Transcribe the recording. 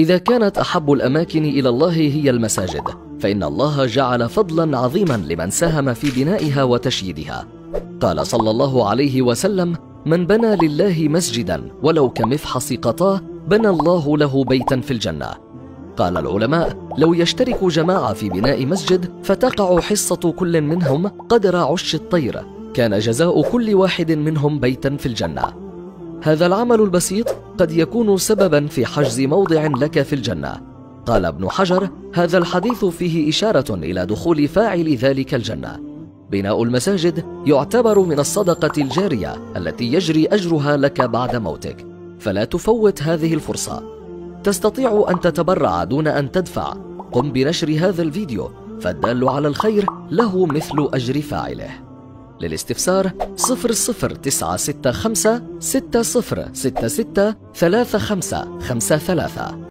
إذا كانت أحب الأماكن إلى الله هي المساجد، فإن الله جعل فضلا عظيما لمن ساهم في بنائها وتشييدها. قال صلى الله عليه وسلم: من بنى لله مسجدا ولو كمفحص قطاه بنى الله له بيتا في الجنة. قال العلماء: لو يشترك جماعة في بناء مسجد فتقع حصة كل منهم قدر عش الطير، كان جزاء كل واحد منهم بيتا في الجنة. هذا العمل البسيط قد يكون سببا في حجز موضع لك في الجنة. قال ابن حجر: هذا الحديث فيه إشارة إلى دخول فاعل ذلك الجنة. بناء المساجد يعتبر من الصدقة الجارية التي يجري أجرها لك بعد موتك، فلا تفوت هذه الفرصة. تستطيع أن تتبرع دون أن تدفع. قم بنشر هذا الفيديو، فالدال على الخير له مثل أجر فاعله. للاستفسار 00965 6066 3553.